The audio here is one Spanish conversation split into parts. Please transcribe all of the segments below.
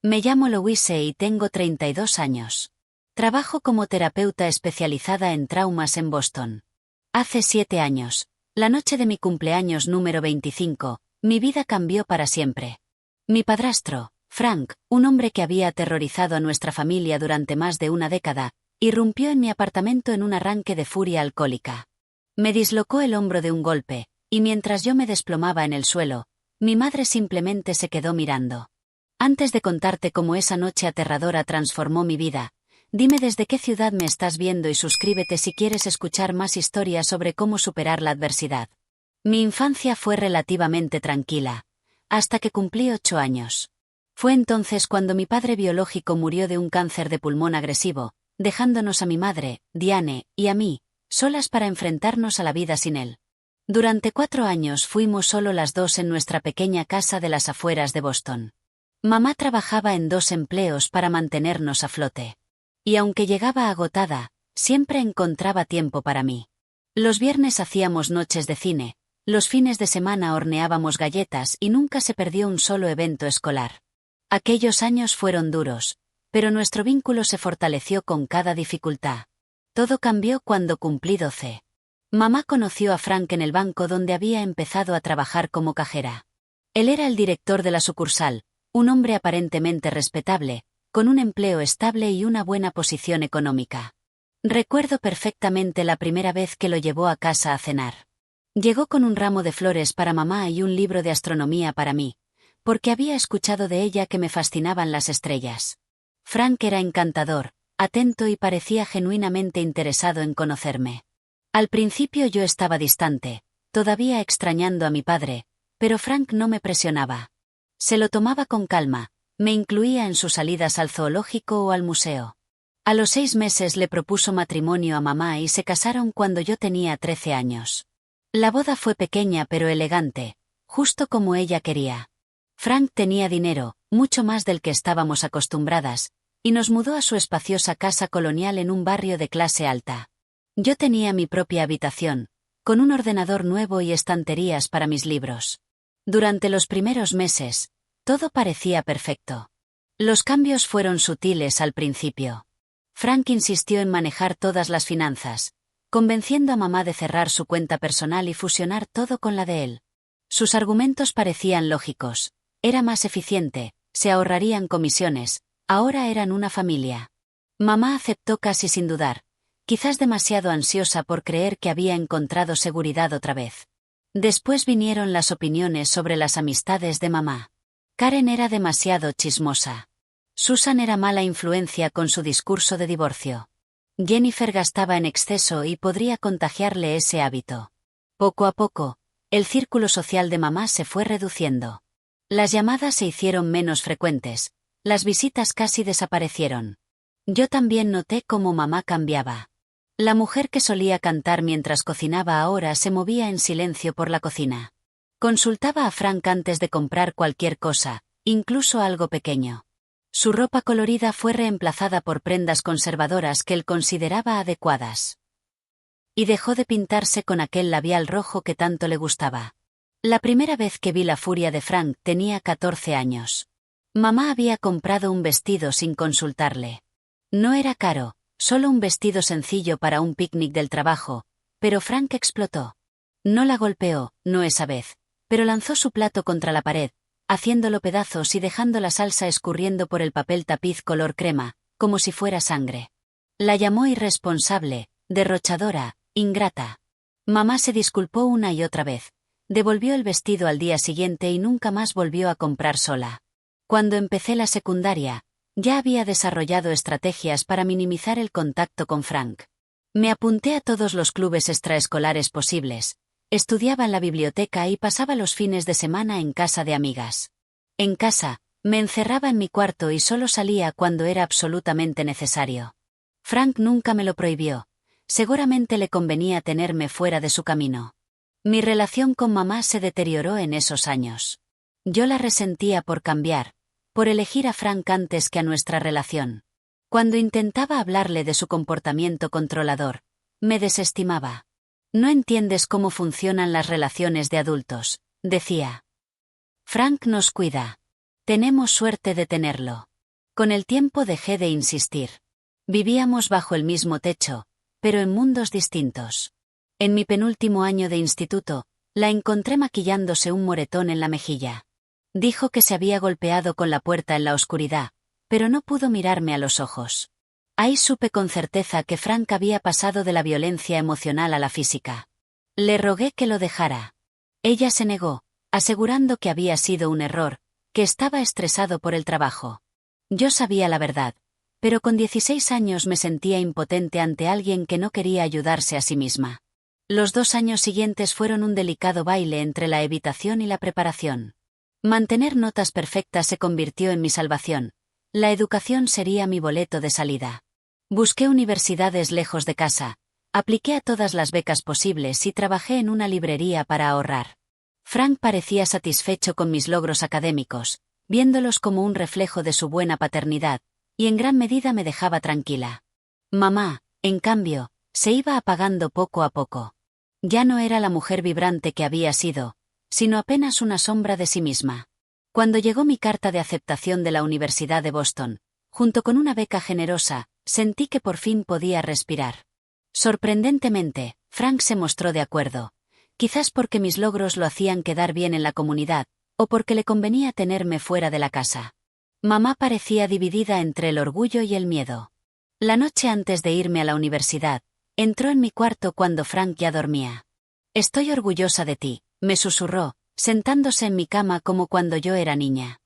Me llamo Louise y tengo 32 años. Trabajo como terapeuta especializada en traumas en Boston. Hace 7 años, la noche de mi cumpleaños número 25, mi vida cambió para siempre. Mi padrastro, Frank, un hombre que había aterrorizado a nuestra familia durante más de una década, irrumpió en mi apartamento en un arranque de furia alcohólica. Me dislocó el hombro de un golpe, y mientras yo me desplomaba en el suelo, mi madre simplemente se quedó mirando. Antes de contarte cómo esa noche aterradora transformó mi vida, dime desde qué ciudad me estás viendo y suscríbete si quieres escuchar más historias sobre cómo superar la adversidad. Mi infancia fue relativamente tranquila, hasta que cumplí 8 años. Fue entonces cuando mi padre biológico murió de un cáncer de pulmón agresivo, dejándonos a mi madre, Diane, y a mí, solas para enfrentarnos a la vida sin él. Durante 4 años fuimos solo las dos en nuestra pequeña casa de las afueras de Boston. Mamá trabajaba en 2 empleos para mantenernos a flote. Y aunque llegaba agotada, siempre encontraba tiempo para mí. Los viernes hacíamos noches de cine, los fines de semana horneábamos galletas y nunca se perdió un solo evento escolar. Aquellos años fueron duros, pero nuestro vínculo se fortaleció con cada dificultad. Todo cambió cuando cumplí 12. Mamá conoció a Frank en el banco donde había empezado a trabajar como cajera. Él era el director de la sucursal, un hombre aparentemente respetable, con un empleo estable y una buena posición económica. Recuerdo perfectamente la primera vez que lo llevó a casa a cenar. Llegó con un ramo de flores para mamá y un libro de astronomía para mí, porque había escuchado de ella que me fascinaban las estrellas. Frank era encantador, atento y parecía genuinamente interesado en conocerme. Al principio yo estaba distante, todavía extrañando a mi padre, pero Frank no me presionaba. Se lo tomaba con calma, me incluía en sus salidas al zoológico o al museo. A los 6 meses le propuso matrimonio a mamá y se casaron cuando yo tenía 13 años. La boda fue pequeña pero elegante, justo como ella quería. Frank tenía dinero, mucho más del que estábamos acostumbradas, y nos mudó a su espaciosa casa colonial en un barrio de clase alta. Yo tenía mi propia habitación, con un ordenador nuevo y estanterías para mis libros. Durante los primeros meses, todo parecía perfecto. Los cambios fueron sutiles al principio. Frank insistió en manejar todas las finanzas, convenciendo a mamá de cerrar su cuenta personal y fusionar todo con la de él. Sus argumentos parecían lógicos. Era más eficiente, se ahorrarían comisiones, ahora eran una familia. Mamá aceptó casi sin dudar, quizás demasiado ansiosa por creer que había encontrado seguridad otra vez. Después vinieron las opiniones sobre las amistades de mamá. Karen era demasiado chismosa. Susan era mala influencia con su discurso de divorcio. Jennifer gastaba en exceso y podría contagiarle ese hábito. Poco a poco, el círculo social de mamá se fue reduciendo. Las llamadas se hicieron menos frecuentes, las visitas casi desaparecieron. Yo también noté cómo mamá cambiaba. La mujer que solía cantar mientras cocinaba ahora se movía en silencio por la cocina. Consultaba a Frank antes de comprar cualquier cosa, incluso algo pequeño. Su ropa colorida fue reemplazada por prendas conservadoras que él consideraba adecuadas. Y dejó de pintarse con aquel labial rojo que tanto le gustaba. La primera vez que vi la furia de Frank tenía 14 años. Mamá había comprado un vestido sin consultarle. No era caro, solo un vestido sencillo para un picnic del trabajo, pero Frank explotó. No la golpeó, no esa vez, pero lanzó su plato contra la pared, haciéndolo pedazos y dejando la salsa escurriendo por el papel tapiz color crema, como si fuera sangre. La llamó irresponsable, derrochadora, ingrata. Mamá se disculpó una y otra vez, devolvió el vestido al día siguiente y nunca más volvió a comprar sola. Cuando empecé la secundaria, ya había desarrollado estrategias para minimizar el contacto con Frank. Me apunté a todos los clubes extraescolares posibles, estudiaba en la biblioteca y pasaba los fines de semana en casa de amigas. En casa, me encerraba en mi cuarto y solo salía cuando era absolutamente necesario. Frank nunca me lo prohibió, seguramente le convenía tenerme fuera de su camino. Mi relación con mamá se deterioró en esos años. Yo la resentía por cambiar, por elegir a Frank antes que a nuestra relación. Cuando intentaba hablarle de su comportamiento controlador, me desestimaba. No entiendes cómo funcionan las relaciones de adultos, decía. Frank nos cuida. Tenemos suerte de tenerlo. Con el tiempo dejé de insistir. Vivíamos bajo el mismo techo, pero en mundos distintos. En mi penúltimo año de instituto, la encontré maquillándose un moretón en la mejilla. Dijo que se había golpeado con la puerta en la oscuridad, pero no pudo mirarme a los ojos. Ahí supe con certeza que Frank había pasado de la violencia emocional a la física. Le rogué que lo dejara. Ella se negó, asegurando que había sido un error, que estaba estresado por el trabajo. Yo sabía la verdad, pero con 16 años me sentía impotente ante alguien que no quería ayudarse a sí misma. Los 2 años siguientes fueron un delicado baile entre la evitación y la preparación. Mantener notas perfectas se convirtió en mi salvación. La educación sería mi boleto de salida. Busqué universidades lejos de casa, apliqué a todas las becas posibles y trabajé en una librería para ahorrar. Frank parecía satisfecho con mis logros académicos, viéndolos como un reflejo de su buena paternidad, y en gran medida me dejaba tranquila. Mamá, en cambio, se iba apagando poco a poco. Ya no era la mujer vibrante que había sido, sino apenas una sombra de sí misma. Cuando llegó mi carta de aceptación de la Universidad de Boston, junto con una beca generosa, sentí que por fin podía respirar. Sorprendentemente, Frank se mostró de acuerdo, quizás porque mis logros lo hacían quedar bien en la comunidad, o porque le convenía tenerme fuera de la casa. Mamá parecía dividida entre el orgullo y el miedo. La noche antes de irme a la universidad, entró en mi cuarto cuando Frank ya dormía. «Estoy orgullosa de ti», me susurró, sentándose en mi cama como cuando yo era niña.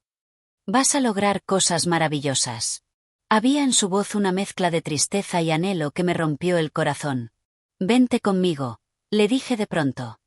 «Vas a lograr cosas maravillosas». Había en su voz una mezcla de tristeza y anhelo que me rompió el corazón. «Vente conmigo», le dije de pronto.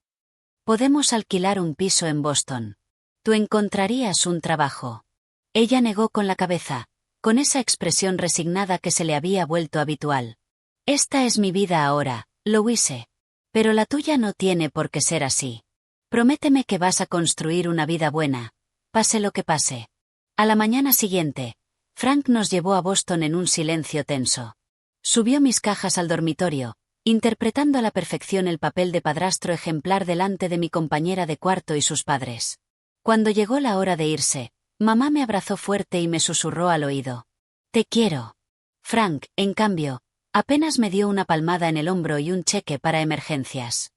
«Podemos alquilar un piso en Boston. Tú encontrarías un trabajo». Ella negó con la cabeza, con esa expresión resignada que se le había vuelto habitual. «Esta es mi vida ahora, Louise. Pero la tuya no tiene por qué ser así. Prométeme que vas a construir una vida buena, pase lo que pase». A la mañana siguiente, Frank nos llevó a Boston en un silencio tenso. Subió mis cajas al dormitorio, interpretando a la perfección el papel de padrastro ejemplar delante de mi compañera de cuarto y sus padres. Cuando llegó la hora de irse, mamá me abrazó fuerte y me susurró al oído: «Te quiero». Frank, en cambio, apenas me dio una palmada en el hombro y un cheque para emergencias.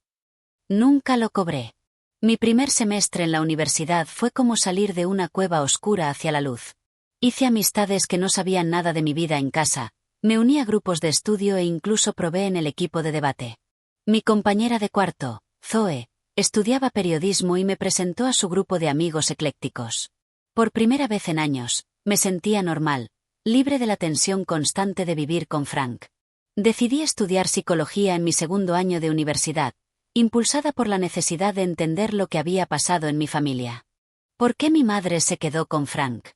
Nunca lo cobré. Mi primer semestre en la universidad fue como salir de una cueva oscura hacia la luz. Hice amistades que no sabían nada de mi vida en casa, me uní a grupos de estudio e incluso probé en el equipo de debate. Mi compañera de cuarto, Zoe, estudiaba periodismo y me presentó a su grupo de amigos eclécticos. Por primera vez en años, me sentía normal, libre de la tensión constante de vivir con Frank. Decidí estudiar psicología en mi segundo año de universidad, impulsada por la necesidad de entender lo que había pasado en mi familia. ¿Por qué mi madre se quedó con Frank?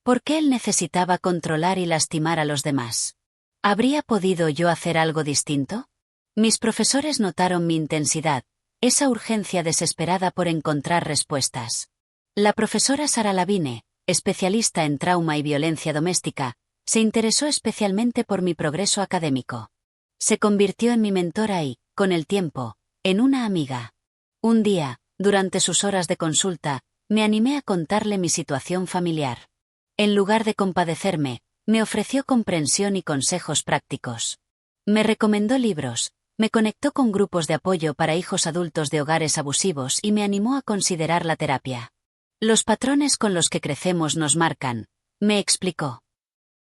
¿Por qué él necesitaba controlar y lastimar a los demás? ¿Habría podido yo hacer algo distinto? Mis profesores notaron mi intensidad, esa urgencia desesperada por encontrar respuestas. La profesora Sara Lavine, especialista en trauma y violencia doméstica, se interesó especialmente por mi progreso académico. Se convirtió en mi mentora y, con el tiempo, en una amiga. Un día, durante sus horas de consulta, me animé a contarle mi situación familiar. En lugar de compadecerme, me ofreció comprensión y consejos prácticos. Me recomendó libros, me conectó con grupos de apoyo para hijos adultos de hogares abusivos y me animó a considerar la terapia. Los patrones con los que crecemos nos marcan, me explicó.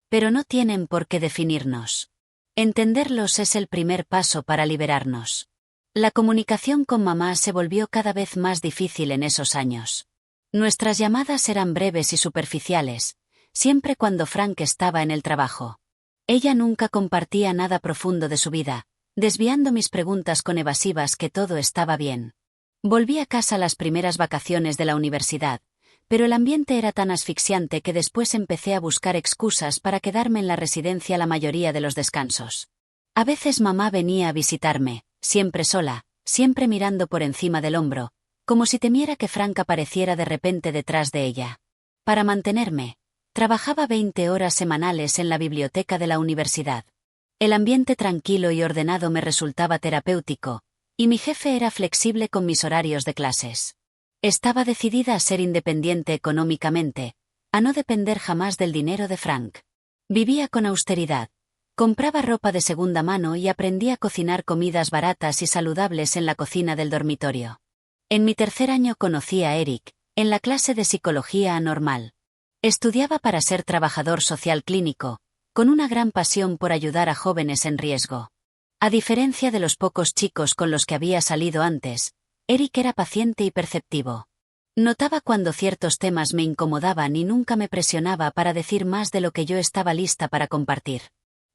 Pero no tienen por qué definirnos. Entenderlos es el primer paso para liberarnos. La comunicación con mamá se volvió cada vez más difícil en esos años. Nuestras llamadas eran breves y superficiales, siempre cuando Frank estaba en el trabajo. Ella nunca compartía nada profundo de su vida, desviando mis preguntas con evasivas que todo estaba bien. Volví a casa las primeras vacaciones de la universidad, pero el ambiente era tan asfixiante que después empecé a buscar excusas para quedarme en la residencia la mayoría de los descansos. A veces mamá venía a visitarme, siempre sola, siempre mirando por encima del hombro, como si temiera que Frank apareciera de repente detrás de ella. Para mantenerme, trabajaba 20 horas semanales en la biblioteca de la universidad. El ambiente tranquilo y ordenado me resultaba terapéutico, y mi jefe era flexible con mis horarios de clases. Estaba decidida a ser independiente económicamente, a no depender jamás del dinero de Frank. Vivía con austeridad. Compraba ropa de segunda mano y aprendí a cocinar comidas baratas y saludables en la cocina del dormitorio. En mi tercer año conocí a Eric, en la clase de psicología anormal. Estudiaba para ser trabajador social clínico, con una gran pasión por ayudar a jóvenes en riesgo. A diferencia de los pocos chicos con los que había salido antes, Eric era paciente y perceptivo. Notaba cuando ciertos temas me incomodaban y nunca me presionaba para decir más de lo que yo estaba lista para compartir.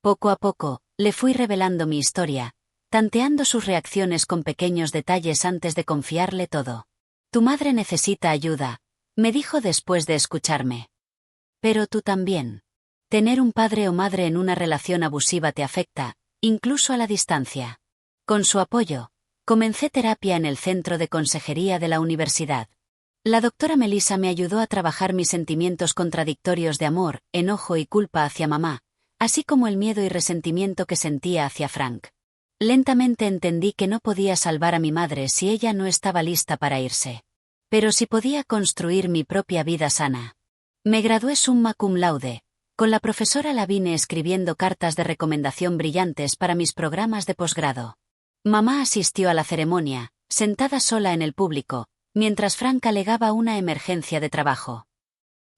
Poco a poco, le fui revelando mi historia, tanteando sus reacciones con pequeños detalles antes de confiarle todo. Tu madre necesita ayuda, me dijo después de escucharme. Pero tú también. Tener un padre o madre en una relación abusiva te afecta, incluso a la distancia. Con su apoyo, comencé terapia en el centro de consejería de la universidad. La doctora Melissa me ayudó a trabajar mis sentimientos contradictorios de amor, enojo y culpa hacia mamá, así como el miedo y resentimiento que sentía hacia Frank. Lentamente entendí que no podía salvar a mi madre si ella no estaba lista para irse. Pero sí podía construir mi propia vida sana. Me gradué summa cum laude, con la profesora Lavigne escribiendo cartas de recomendación brillantes para mis programas de posgrado. Mamá asistió a la ceremonia, sentada sola en el público, mientras Frank alegaba una emergencia de trabajo.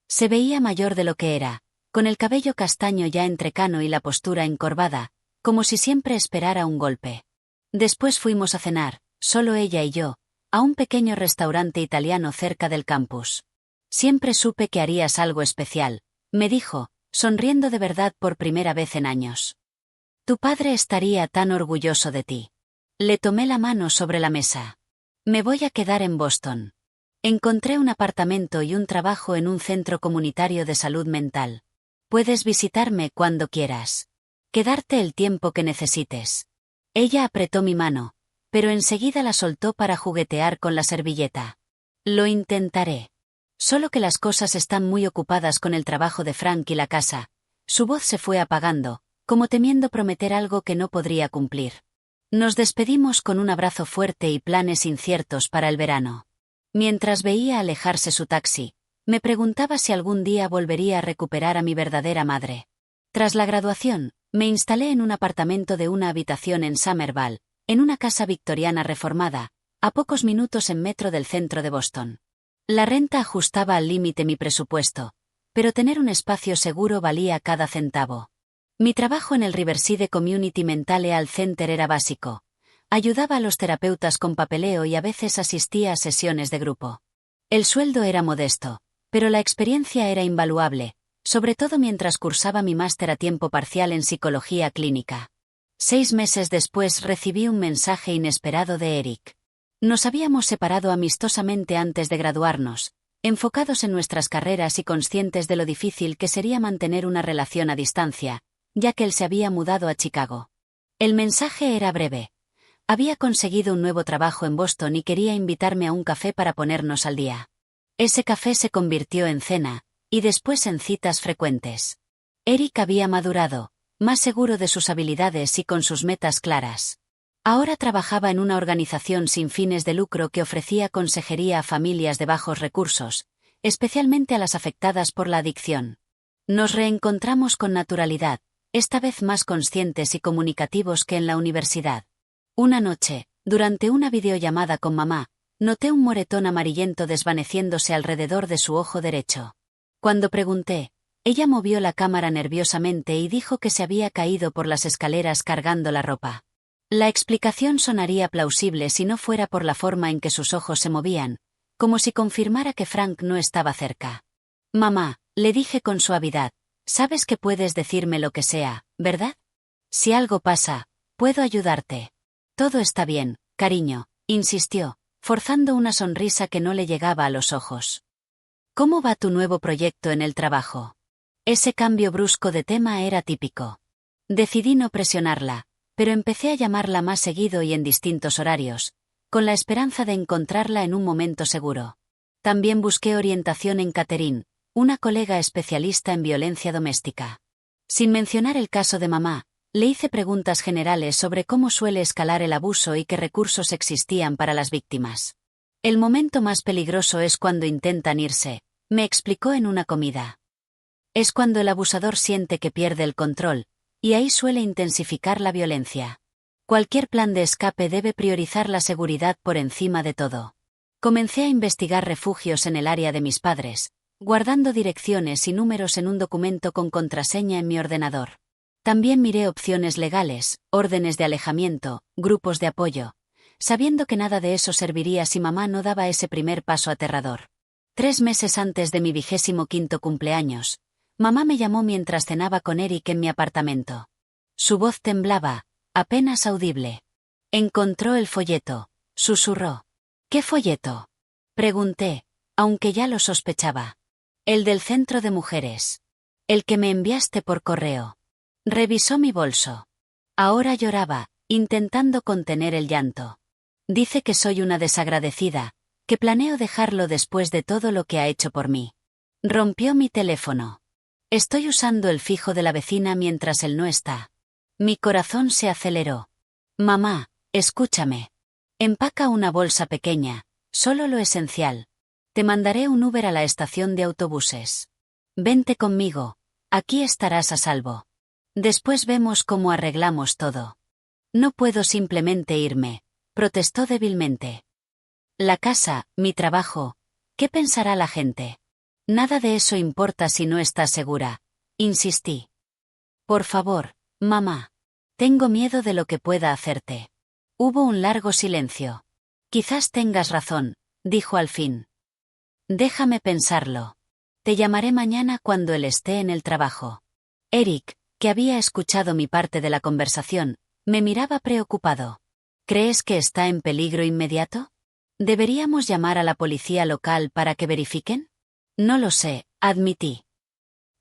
Se veía mayor de lo que era, con el cabello castaño ya entrecano y la postura encorvada, como si siempre esperara un golpe. Después fuimos a cenar, solo ella y yo, a un pequeño restaurante italiano cerca del campus. Siempre supe que harías algo especial, me dijo, sonriendo de verdad por primera vez en años. Tu padre estaría tan orgulloso de ti. Le tomé la mano sobre la mesa. Me voy a quedar en Boston. Encontré un apartamento y un trabajo en un centro comunitario de salud mental. Puedes visitarme cuando quieras. Quedarte el tiempo que necesites. Ella apretó mi mano, pero enseguida la soltó para juguetear con la servilleta. Lo intentaré. Solo que las cosas están muy ocupadas con el trabajo de Frank y la casa. Su voz se fue apagando, como temiendo prometer algo que no podría cumplir. Nos despedimos con un abrazo fuerte y planes inciertos para el verano. Mientras veía alejarse su taxi, me preguntaba si algún día volvería a recuperar a mi verdadera madre. Tras la graduación, me instalé en un apartamento de una habitación en Somerville, en una casa victoriana reformada, a pocos minutos en metro del centro de Boston. La renta ajustaba al límite mi presupuesto, pero tener un espacio seguro valía cada centavo. Mi trabajo en el Riverside Community Mental Health Center era básico. Ayudaba a los terapeutas con papeleo y a veces asistía a sesiones de grupo. El sueldo era modesto, pero la experiencia era invaluable, sobre todo mientras cursaba mi máster a tiempo parcial en psicología clínica. 6 meses después recibí un mensaje inesperado de Eric. Nos habíamos separado amistosamente antes de graduarnos, enfocados en nuestras carreras y conscientes de lo difícil que sería mantener una relación a distancia, ya que él se había mudado a Chicago. El mensaje era breve. Había conseguido un nuevo trabajo en Boston y quería invitarme a un café para ponernos al día. Ese café se convirtió en cena, y después en citas frecuentes. Eric había madurado, más seguro de sus habilidades y con sus metas claras. Ahora trabajaba en una organización sin fines de lucro que ofrecía consejería a familias de bajos recursos, especialmente a las afectadas por la adicción. Nos reencontramos con naturalidad, esta vez más conscientes y comunicativos que en la universidad. Una noche, durante una videollamada con mamá, noté un moretón amarillento desvaneciéndose alrededor de su ojo derecho. Cuando pregunté, ella movió la cámara nerviosamente y dijo que se había caído por las escaleras cargando la ropa. La explicación sonaría plausible si no fuera por la forma en que sus ojos se movían, como si confirmara que Frank no estaba cerca. Mamá, le dije con suavidad, sabes que puedes decirme lo que sea, ¿verdad? Si algo pasa, puedo ayudarte. Todo está bien, cariño, insistió, forzando una sonrisa que no le llegaba a los ojos. ¿Cómo va tu nuevo proyecto en el trabajo? Ese cambio brusco de tema era típico. Decidí no presionarla, pero empecé a llamarla más seguido y en distintos horarios, con la esperanza de encontrarla en un momento seguro. También busqué orientación en Catherine, una colega especialista en violencia doméstica. Sin mencionar el caso de mamá, le hice preguntas generales sobre cómo suele escalar el abuso y qué recursos existían para las víctimas. El momento más peligroso es cuando intentan irse, me explicó en una comida. Es cuando el abusador siente que pierde el control, y ahí suele intensificar la violencia. Cualquier plan de escape debe priorizar la seguridad por encima de todo. Comencé a investigar refugios en el área de mis padres, guardando direcciones y números en un documento con contraseña en mi ordenador. También miré opciones legales, órdenes de alejamiento, grupos de apoyo, sabiendo que nada de eso serviría si mamá no daba ese primer paso aterrador. 3 meses antes de mi 25º cumpleaños, mamá me llamó mientras cenaba con Eric en mi apartamento. Su voz temblaba, apenas audible. Encontró el folleto, susurró. ¿Qué folleto? Pregunté, aunque ya lo sospechaba. El del centro de mujeres. El que me enviaste por correo. Revisó mi bolso. Ahora lloraba, intentando contener el llanto. Dice que soy una desagradecida, que planeo dejarlo después de todo lo que ha hecho por mí. Rompió mi teléfono. Estoy usando el fijo de la vecina mientras él no está. Mi corazón se aceleró. Mamá, escúchame. Empaca una bolsa pequeña, solo lo esencial. Te mandaré un Uber a la estación de autobuses. Vente conmigo, aquí estarás a salvo. Después vemos cómo arreglamos todo. No puedo simplemente irme, protestó débilmente. La casa, mi trabajo, ¿qué pensará la gente? Nada de eso importa si no estás segura, insistí. Por favor, mamá. Tengo miedo de lo que pueda hacerte. Hubo un largo silencio. Quizás tengas razón, dijo al fin. Déjame pensarlo. Te llamaré mañana cuando él esté en el trabajo. Eric, que había escuchado mi parte de la conversación, me miraba preocupado. ¿Crees que está en peligro inmediato? ¿Deberíamos llamar a la policía local para que verifiquen? No lo sé, admití.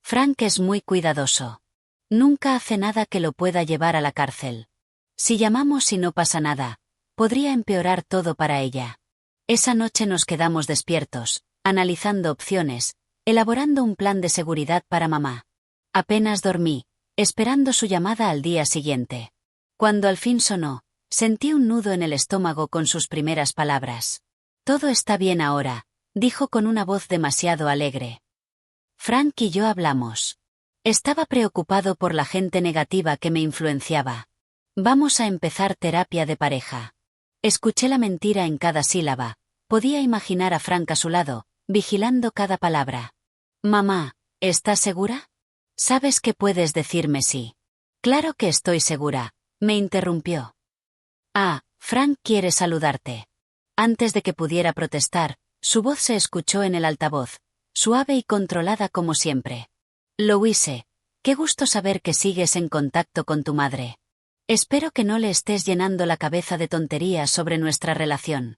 Frank es muy cuidadoso. Nunca hace nada que lo pueda llevar a la cárcel. Si llamamos y no pasa nada, podría empeorar todo para ella. Esa noche nos quedamos despiertos, analizando opciones, elaborando un plan de seguridad para mamá. Apenas dormí, esperando su llamada al día siguiente. Cuando al fin sonó, sentí un nudo en el estómago con sus primeras palabras. Todo está bien ahora, dijo con una voz demasiado alegre. Frank y yo hablamos. Estaba preocupado por la gente negativa que me influenciaba. Vamos a empezar terapia de pareja. Escuché la mentira en cada sílaba. Podía imaginar a Frank a su lado, vigilando cada palabra. Mamá, ¿estás segura? ¿Sabes que puedes decirme sí? Claro que estoy segura, me interrumpió. Ah, Frank quiere saludarte. Antes de que pudiera protestar, su voz se escuchó en el altavoz, suave y controlada como siempre. Louise, qué gusto saber que sigues en contacto con tu madre. Espero que no le estés llenando la cabeza de tonterías sobre nuestra relación.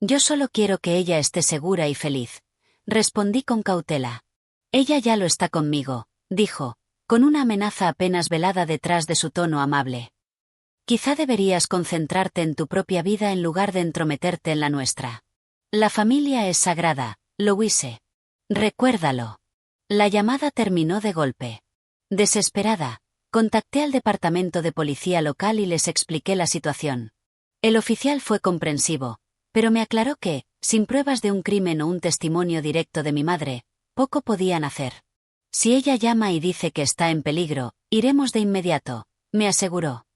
Yo solo quiero que ella esté segura y feliz. Respondí con cautela. Ella ya lo está conmigo, dijo, con una amenaza apenas velada detrás de su tono amable. Quizá deberías concentrarte en tu propia vida en lugar de entrometerte en la nuestra. La familia es sagrada, Louise. Recuérdalo. La llamada terminó de golpe. Desesperada, contacté al departamento de policía local y les expliqué la situación. El oficial fue comprensivo, pero me aclaró que, sin pruebas de un crimen o un testimonio directo de mi madre, poco podían hacer. Si ella llama y dice que está en peligro, iremos de inmediato, me aseguró.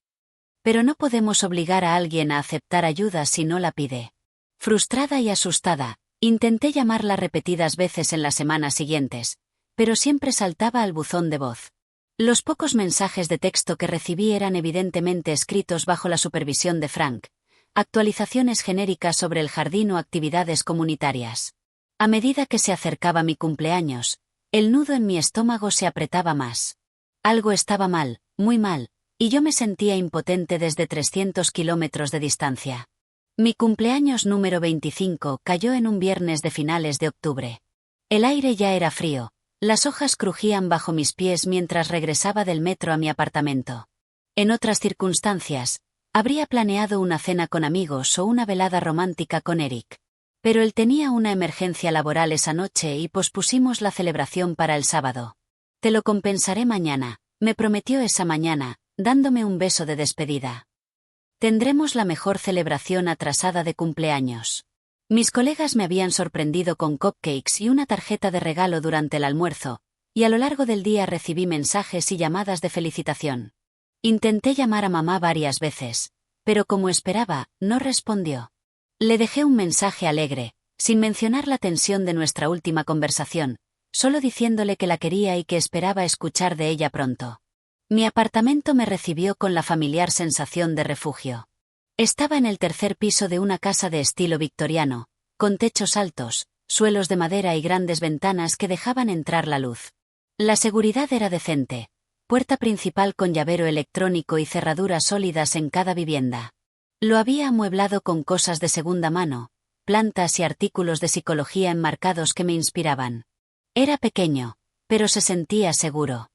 Pero no podemos obligar a alguien a aceptar ayuda si no la pide. Frustrada y asustada, intenté llamarla repetidas veces en las semanas siguientes, pero siempre saltaba al buzón de voz. Los pocos mensajes de texto que recibí eran evidentemente escritos bajo la supervisión de Frank, actualizaciones genéricas sobre el jardín o actividades comunitarias. A medida que se acercaba mi cumpleaños, el nudo en mi estómago se apretaba más. Algo estaba mal, muy mal, y yo me sentía impotente desde 300 kilómetros de distancia. Mi cumpleaños número 25 cayó en un viernes de finales de octubre. El aire ya era frío, las hojas crujían bajo mis pies mientras regresaba del metro a mi apartamento. En otras circunstancias, habría planeado una cena con amigos o una velada romántica con Eric. Pero él tenía una emergencia laboral esa noche y pospusimos la celebración para el sábado. Te lo compensaré mañana, me prometió esa mañana, dándome un beso de despedida. Tendremos la mejor celebración atrasada de cumpleaños. Mis colegas me habían sorprendido con cupcakes y una tarjeta de regalo durante el almuerzo, y a lo largo del día recibí mensajes y llamadas de felicitación. Intenté llamar a mamá varias veces, pero como esperaba, no respondió. Le dejé un mensaje alegre, sin mencionar la tensión de nuestra última conversación, solo diciéndole que la quería y que esperaba escuchar de ella pronto. Mi apartamento me recibió con la familiar sensación de refugio. Estaba en el tercer piso de una casa de estilo victoriano, con techos altos, suelos de madera y grandes ventanas que dejaban entrar la luz. La seguridad era decente, puerta principal con llavero electrónico y cerraduras sólidas en cada vivienda. Lo había amueblado con cosas de segunda mano, plantas y artículos de psicología enmarcados que me inspiraban. Era pequeño, pero se sentía seguro.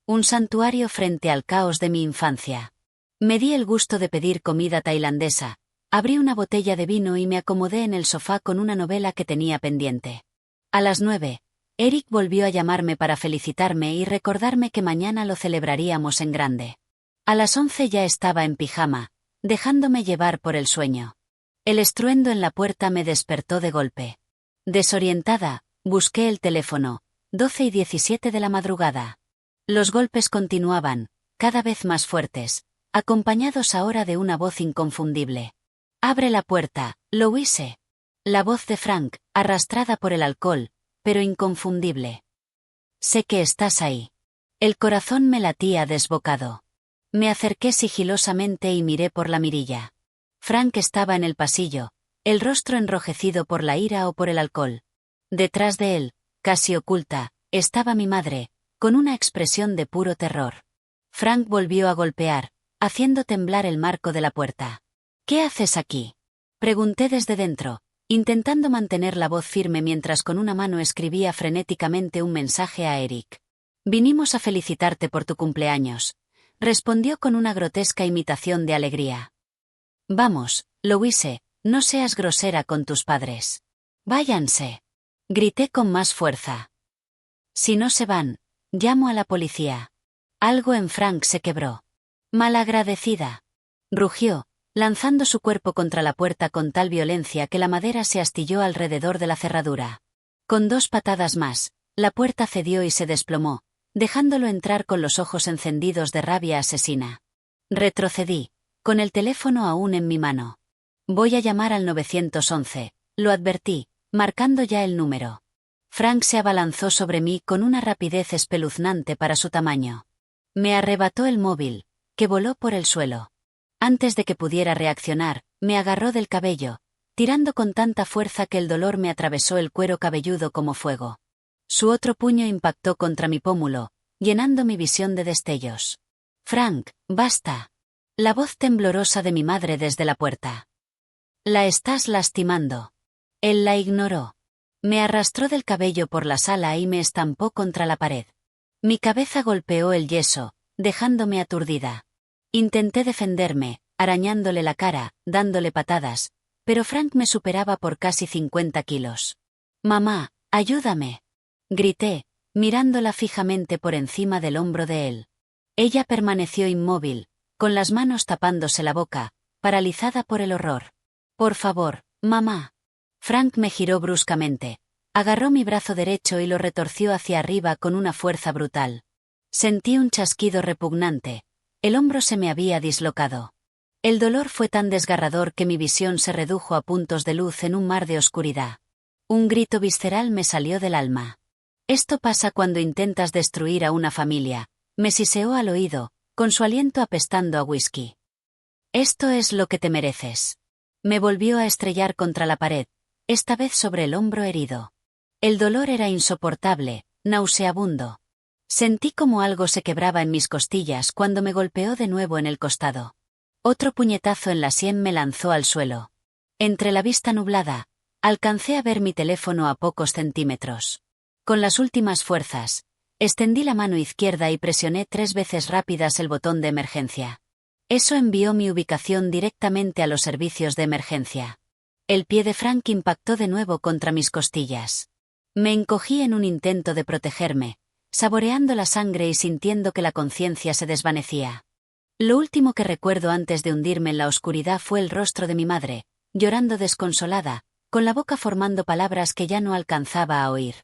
Un santuario frente al caos de mi infancia. Me di el gusto de pedir comida tailandesa, abrí una botella de vino y me acomodé en el sofá con una novela que tenía pendiente. A las 9, Eric volvió a llamarme para felicitarme y recordarme que mañana lo celebraríamos en grande. A las 11 ya estaba en pijama, dejándome llevar por el sueño. El estruendo en la puerta me despertó de golpe. Desorientada, busqué el teléfono, 12:17 de la madrugada. Los golpes continuaban, cada vez más fuertes, acompañados ahora de una voz inconfundible. «Abre la puerta, Louise». La voz de Frank, arrastrada por el alcohol, pero inconfundible. «Sé que estás ahí». El corazón me latía desbocado. Me acerqué sigilosamente y miré por la mirilla. Frank estaba en el pasillo, el rostro enrojecido por la ira o por el alcohol. Detrás de él, casi oculta, estaba mi madre, con una expresión de puro terror. Frank volvió a golpear, haciendo temblar el marco de la puerta. «¿Qué haces aquí?», pregunté desde dentro, intentando mantener la voz firme mientras con una mano escribía frenéticamente un mensaje a Eric. «Vinimos a felicitarte por tu cumpleaños», respondió con una grotesca imitación de alegría. «Vamos, Louise, no seas grosera con tus padres. Váyanse», grité con más fuerza. «Si no se van, llamo a la policía». Algo en Frank se quebró. «Malagradecida», rugió, lanzando su cuerpo contra la puerta con tal violencia que la madera se astilló alrededor de la cerradura. Con 2 patadas más, la puerta cedió y se desplomó, dejándolo entrar con los ojos encendidos de rabia asesina. Retrocedí, con el teléfono aún en mi mano. «Voy a llamar al 911», lo advertí, marcando ya el número. Frank se abalanzó sobre mí con una rapidez espeluznante para su tamaño. Me arrebató el móvil, que voló por el suelo. Antes de que pudiera reaccionar, me agarró del cabello, tirando con tanta fuerza que el dolor me atravesó el cuero cabelludo como fuego. Su otro puño impactó contra mi pómulo, llenando mi visión de destellos. «Frank, basta». La voz temblorosa de mi madre desde la puerta. «La estás lastimando». Él la ignoró. Me arrastró del cabello por la sala y me estampó contra la pared. Mi cabeza golpeó el yeso, dejándome aturdida. Intenté defenderme, arañándole la cara, dándole patadas, pero Frank me superaba por casi 50 kilos. «Mamá, ayúdame», grité, mirándola fijamente por encima del hombro de él. Ella permaneció inmóvil, con las manos tapándose la boca, paralizada por el horror. «Por favor, mamá». Frank me giró bruscamente, agarró mi brazo derecho y lo retorció hacia arriba con una fuerza brutal. Sentí un chasquido repugnante. El hombro se me había dislocado. El dolor fue tan desgarrador que mi visión se redujo a puntos de luz en un mar de oscuridad. Un grito visceral me salió del alma. «Esto pasa cuando intentas destruir a una familia», me siseó al oído, con su aliento apestando a whisky. «Esto es lo que te mereces». Me volvió a estrellar contra la pared, esta vez sobre el hombro herido. El dolor era insoportable, nauseabundo. Sentí como algo se quebraba en mis costillas cuando me golpeó de nuevo en el costado. Otro puñetazo en la sien me lanzó al suelo. Entre la vista nublada, alcancé a ver mi teléfono a pocos centímetros. Con las últimas fuerzas, extendí la mano izquierda y presioné 3 veces rápidas el botón de emergencia. Eso envió mi ubicación directamente a los servicios de emergencia. El pie de Frank impactó de nuevo contra mis costillas. Me encogí en un intento de protegerme, saboreando la sangre y sintiendo que la conciencia se desvanecía. Lo último que recuerdo antes de hundirme en la oscuridad fue el rostro de mi madre, llorando desconsolada, con la boca formando palabras que ya no alcanzaba a oír.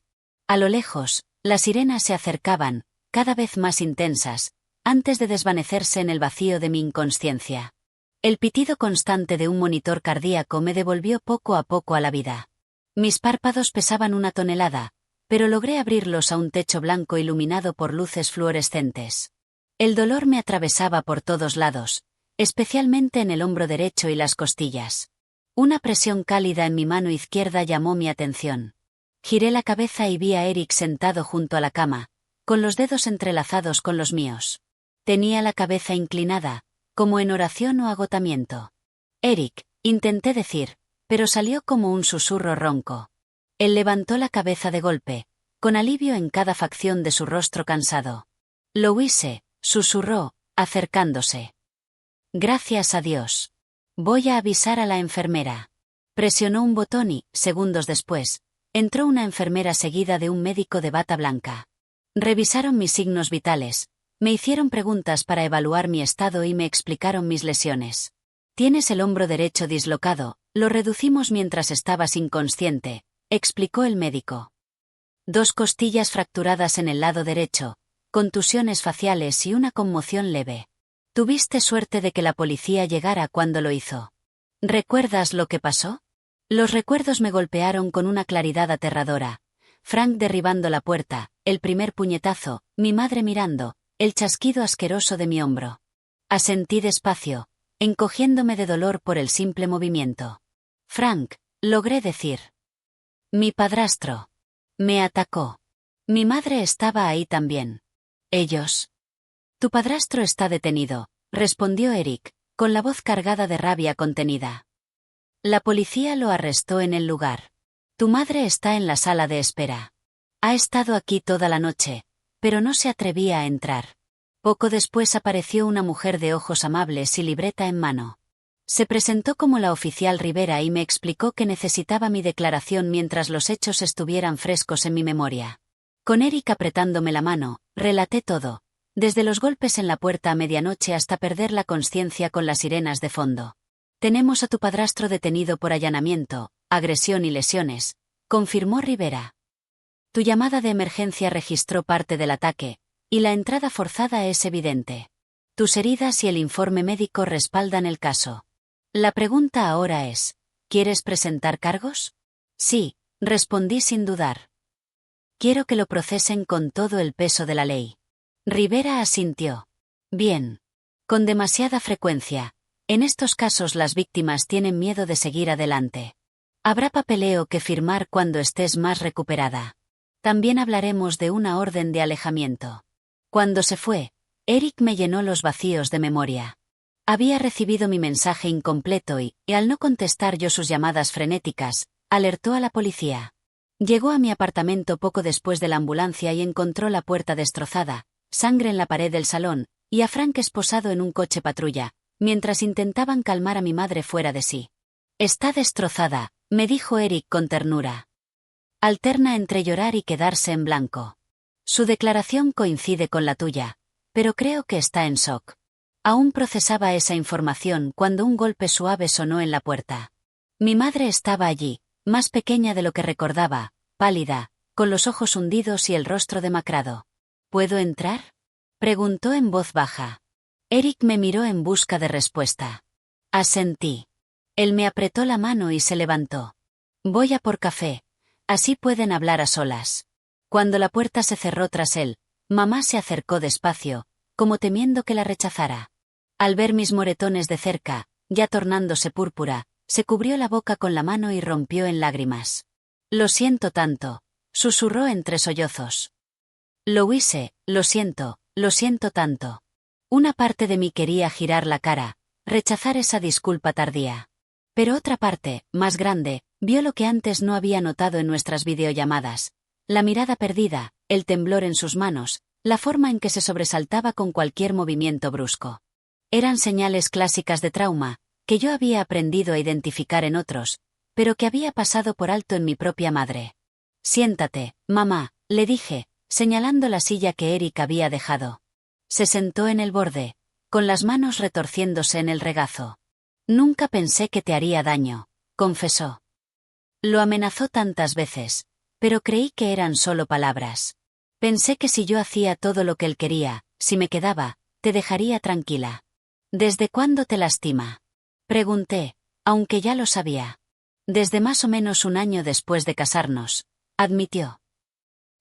A lo lejos, Las sirenas se acercaban, cada vez más intensas, antes de desvanecerse en el vacío de mi inconsciencia. El pitido constante de un monitor cardíaco me devolvió poco a poco a la vida. Mis párpados pesaban 1 tonelada, pero logré abrirlos a un techo blanco iluminado por luces fluorescentes. El dolor me atravesaba por todos lados, especialmente en el hombro derecho y las costillas. Una presión cálida en mi mano izquierda llamó mi atención. Giré la cabeza y vi a Eric sentado junto a la cama, con los dedos entrelazados con los míos. Tenía la cabeza inclinada, como en oración o agotamiento. Eric, intenté decir, pero salió como un susurro ronco. Él levantó la cabeza de golpe, con alivio en cada facción de su rostro cansado. Louise, susurró, acercándose. Gracias a Dios. Voy a avisar a la enfermera. Presionó un botón y, segundos después, entró una enfermera seguida de un médico de bata blanca. Revisaron mis signos vitales, me hicieron preguntas para evaluar mi estado y me explicaron mis lesiones. Tienes el hombro derecho dislocado, lo reducimos mientras estabas inconsciente, explicó el médico. 2 costillas fracturadas en el lado derecho, contusiones faciales y una conmoción leve. Tuviste suerte de que la policía llegara cuando lo hizo. ¿Recuerdas lo que pasó? Los recuerdos me golpearon con una claridad aterradora. Frank derribando la puerta, el primer puñetazo, mi madre mirando, el chasquido asqueroso de mi hombro. Asentí despacio, encogiéndome de dolor por el simple movimiento. Frank, logré decir. Mi padrastro. Me atacó. Mi madre estaba ahí también. Ellos. Tu padrastro está detenido, respondió Eric, con la voz cargada de rabia contenida. La policía lo arrestó en el lugar. Tu madre está en la sala de espera. Ha estado aquí toda la noche, pero no se atrevía a entrar. Poco después apareció una mujer de ojos amables y libreta en mano. Se presentó como la oficial Rivera y me explicó que necesitaba mi declaración mientras los hechos estuvieran frescos en mi memoria. Con Eric apretándome la mano, relaté todo, desde los golpes en la puerta a medianoche hasta perder la consciencia con las sirenas de fondo. Tenemos a tu padrastro detenido por allanamiento, agresión y lesiones, confirmó Rivera. Tu llamada de emergencia registró parte del ataque, y la entrada forzada es evidente. Tus heridas y el informe médico respaldan el caso. La pregunta ahora es, ¿quieres presentar cargos? Sí, respondí sin dudar. Quiero que lo procesen con todo el peso de la ley. Rivera asintió. Bien. Con demasiada frecuencia. En estos casos las víctimas tienen miedo de seguir adelante. Habrá papeleo que firmar cuando estés más recuperada. También hablaremos de una orden de alejamiento. Cuando se fue, Eric me llenó los vacíos de memoria. Había recibido mi mensaje incompleto y, al no contestar yo sus llamadas frenéticas, alertó a la policía. Llegó a mi apartamento poco después de la ambulancia y encontró la puerta destrozada, sangre en la pared del salón, y a Frank esposado en un coche patrulla, mientras intentaban calmar a mi madre fuera de sí. Está destrozada, me dijo Eric con ternura. Alterna entre llorar y quedarse en blanco. Su declaración coincide con la tuya, pero creo que está en shock. Aún procesaba esa información cuando un golpe suave sonó en la puerta. Mi madre estaba allí, más pequeña de lo que recordaba, pálida, con los ojos hundidos y el rostro demacrado. ¿Puedo entrar?, preguntó en voz baja. Eric me miró en busca de respuesta. Asentí. Él me apretó la mano y se levantó. Voy a por café, así pueden hablar a solas. Cuando la puerta se cerró tras él, mamá se acercó despacio, como temiendo que la rechazara. Al ver mis moretones de cerca, ya tornándose púrpura, se cubrió la boca con la mano y rompió en lágrimas. Lo siento tanto, susurró entre sollozos. Louise, lo siento tanto. Una parte de mí quería girar la cara, rechazar esa disculpa tardía. Pero otra parte, más grande, vio lo que antes no había notado en nuestras videollamadas. La mirada perdida, el temblor en sus manos, la forma en que se sobresaltaba con cualquier movimiento brusco. Eran señales clásicas de trauma, que yo había aprendido a identificar en otros, pero que había pasado por alto en mi propia madre. Siéntate, mamá, le dije, señalando la silla que Eric había dejado. Se sentó en el borde, con las manos retorciéndose en el regazo. Nunca pensé que te haría daño, confesó. Lo amenazó tantas veces, pero creí que eran solo palabras. Pensé que si yo hacía todo lo que él quería, si me quedaba, te dejaría tranquila. ¿Desde cuándo te lastima? Pregunté, aunque ya lo sabía. Desde más o menos un año después de casarnos, admitió.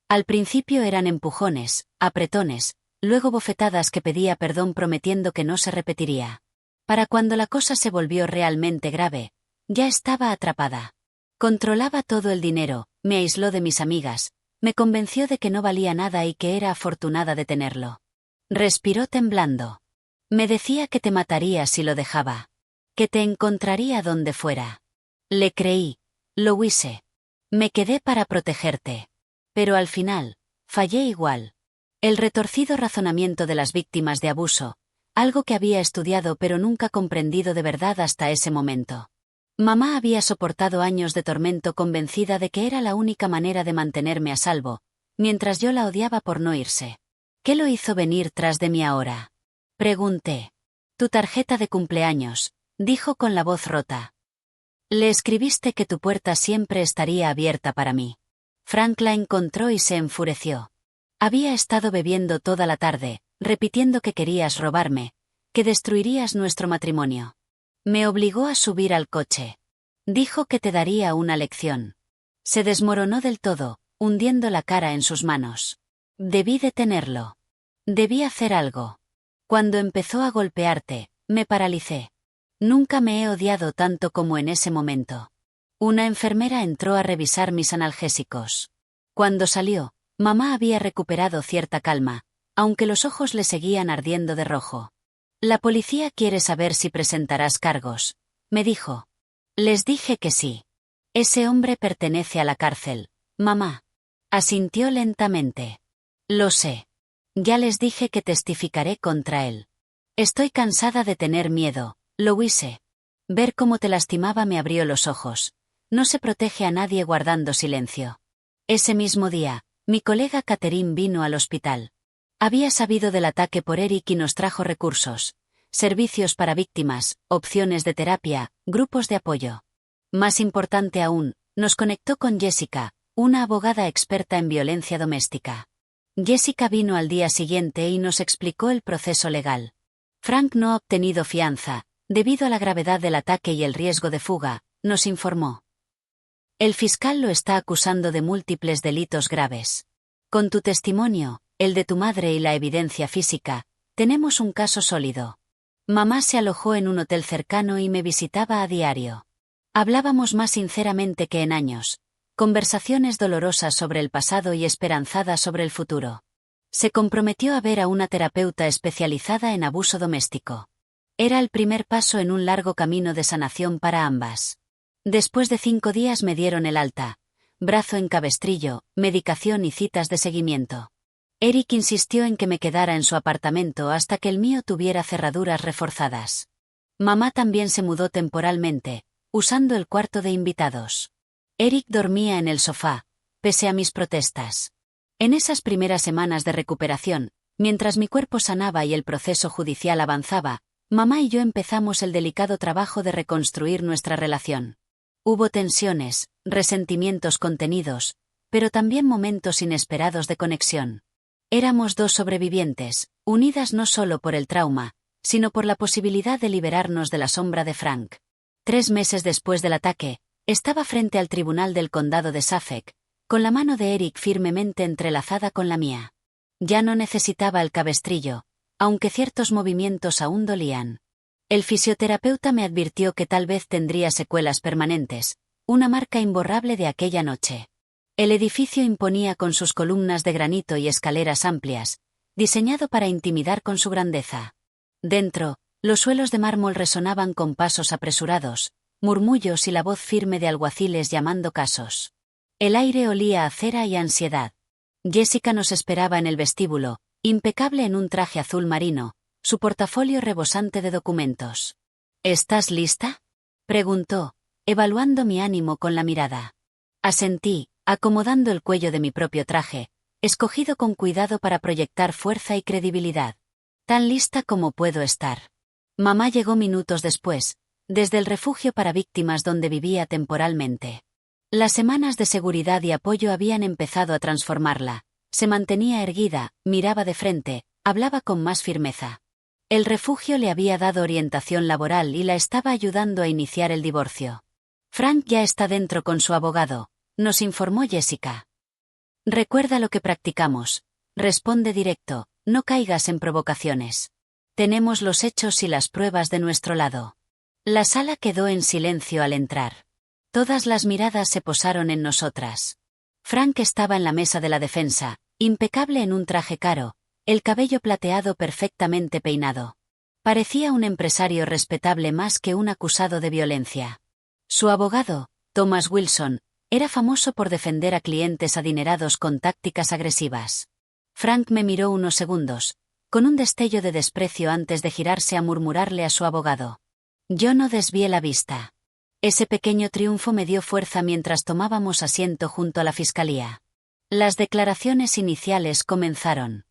Al principio eran empujones, apretones, luego bofetadas que pedía perdón prometiendo que no se repetiría. Para cuando la cosa se volvió realmente grave, ya estaba atrapada. Controlaba todo el dinero, me aisló de mis amigas, me convenció de que no valía nada y que era afortunada de tenerlo. Respiró temblando. Me decía que te mataría si lo dejaba. Que te encontraría donde fuera. Le creí, Louise. Me quedé para protegerte. Pero al final, fallé igual. El retorcido razonamiento de las víctimas de abuso, algo que había estudiado pero nunca comprendido de verdad hasta ese momento. Mamá había soportado años de tormento convencida de que era la única manera de mantenerme a salvo, mientras yo la odiaba por no irse. ¿Qué lo hizo venir tras de mí ahora? Pregunté. Tu tarjeta de cumpleaños, dijo con la voz rota. Le escribiste que tu puerta siempre estaría abierta para mí. Frank la encontró y se enfureció. Había estado bebiendo toda la tarde, repitiendo que querías robarme, que destruirías nuestro matrimonio. Me obligó a subir al coche. Dijo que te daría una lección. Se desmoronó del todo, hundiendo la cara en sus manos. Debí detenerlo. Debí hacer algo. Cuando empezó a golpearte, me paralicé. Nunca me he odiado tanto como en ese momento. Una enfermera entró a revisar mis analgésicos. Cuando salió, mamá había recuperado cierta calma, aunque los ojos le seguían ardiendo de rojo. La policía quiere saber si presentarás cargos, me dijo. Les dije que sí. Ese hombre pertenece a la cárcel, mamá. Asintió lentamente. Lo sé. Ya les dije que testificaré contra él. Estoy cansada de tener miedo, Louise. Ver cómo te lastimaba me abrió los ojos. No se protege a nadie guardando silencio. Ese mismo día, mi colega Catherine vino al hospital. Había sabido del ataque por Eric y nos trajo recursos, servicios para víctimas, opciones de terapia, grupos de apoyo. Más importante aún, nos conectó con Jessica, una abogada experta en violencia doméstica. Jessica vino al día siguiente y nos explicó el proceso legal. Frank no ha obtenido fianza, debido a la gravedad del ataque y el riesgo de fuga, nos informó. El fiscal lo está acusando de múltiples delitos graves. Con tu testimonio, el de tu madre y la evidencia física, tenemos un caso sólido. Mamá se alojó en un hotel cercano y me visitaba a diario. Hablábamos más sinceramente que en años. Conversaciones dolorosas sobre el pasado y esperanzadas sobre el futuro. Se comprometió a ver a una terapeuta especializada en abuso doméstico. Era el primer paso en un largo camino de sanación para ambas. Después de 5 días me dieron el alta, brazo en cabestrillo, medicación y citas de seguimiento. Eric insistió en que me quedara en su apartamento hasta que el mío tuviera cerraduras reforzadas. Mamá también se mudó temporalmente, usando el cuarto de invitados. Eric dormía en el sofá, pese a mis protestas. En esas primeras semanas de recuperación, mientras mi cuerpo sanaba y el proceso judicial avanzaba, mamá y yo empezamos el delicado trabajo de reconstruir nuestra relación. Hubo tensiones, resentimientos contenidos, pero también momentos inesperados de conexión. Éramos 2 sobrevivientes, unidas no solo por el trauma, sino por la posibilidad de liberarnos de la sombra de Frank. 3 meses después del ataque, estaba frente al tribunal del condado de Suffolk, con la mano de Eric firmemente entrelazada con la mía. Ya no necesitaba el cabestrillo, aunque ciertos movimientos aún dolían. El fisioterapeuta me advirtió que tal vez tendría secuelas permanentes, una marca imborrable de aquella noche. El edificio imponía con sus columnas de granito y escaleras amplias, diseñado para intimidar con su grandeza. Dentro, los suelos de mármol resonaban con pasos apresurados, murmullos y la voz firme de alguaciles llamando casos. El aire olía a cera y ansiedad. Jessica nos esperaba en el vestíbulo, impecable en un traje azul marino, su portafolio rebosante de documentos. ¿Estás lista?, preguntó, evaluando mi ánimo con la mirada. Asentí, acomodando el cuello de mi propio traje, escogido con cuidado para proyectar fuerza y credibilidad. Tan lista como puedo estar. Mamá llegó minutos después, desde el refugio para víctimas donde vivía temporalmente. Las semanas de seguridad y apoyo habían empezado a transformarla, Se mantenía erguida, miraba de frente, hablaba con más firmeza. El refugio le había dado orientación laboral y la estaba ayudando a iniciar el divorcio. Frank ya está dentro con su abogado, nos informó Jessica. Recuerda lo que practicamos. Responde directo, no caigas en provocaciones. Tenemos los hechos y las pruebas de nuestro lado. La sala quedó en silencio al entrar. Todas las miradas se posaron en nosotras. Frank estaba en la mesa de la defensa, impecable en un traje caro, el cabello plateado perfectamente peinado. Parecía un empresario respetable más que un acusado de violencia. Su abogado, Thomas Wilson, era famoso por defender a clientes adinerados con tácticas agresivas. Frank me miró unos segundos, con un destello de desprecio antes de girarse a murmurarle a su abogado. Yo no desvié la vista. Ese pequeño triunfo me dio fuerza mientras tomábamos asiento junto a la fiscalía. Las declaraciones iniciales comenzaron.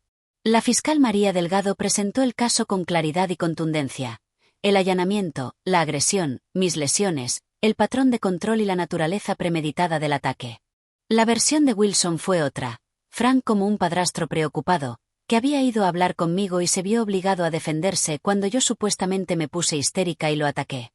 La fiscal María Delgado presentó el caso con claridad y contundencia. El allanamiento, la agresión, mis lesiones, el patrón de control y la naturaleza premeditada del ataque. La versión de Wilson fue otra. Frank como un padrastro preocupado, que había ido a hablar conmigo y se vio obligado a defenderse cuando yo supuestamente me puse histérica y lo ataqué.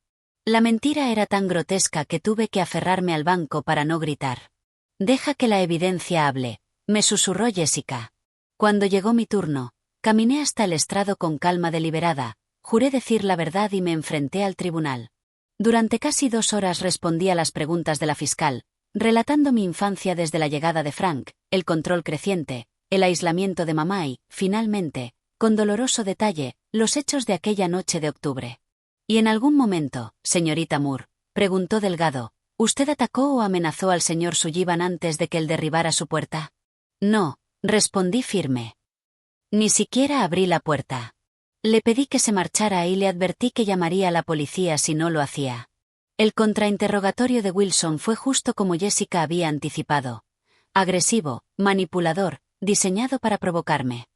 La mentira era tan grotesca que tuve que aferrarme al banco para no gritar. Deja que la evidencia hable, me susurró Jessica. Cuando llegó mi turno, caminé hasta el estrado con calma deliberada, juré decir la verdad y me enfrenté al tribunal. Durante casi 2 horas respondí a las preguntas de la fiscal, relatando mi infancia desde la llegada de Frank, el control creciente, el aislamiento de mamá y, finalmente, con doloroso detalle, los hechos de aquella noche de octubre. ¿Y en algún momento, señorita Moore, preguntó Delgado, usted atacó o amenazó al señor Sullivan antes de que él derribara su puerta? No, respondí firme. Ni siquiera abrí la puerta. Le pedí que se marchara y le advertí que llamaría a la policía si no lo hacía. El contrainterrogatorio de Wilson fue justo como Jessica había anticipado. Agresivo, manipulador, diseñado para provocarme.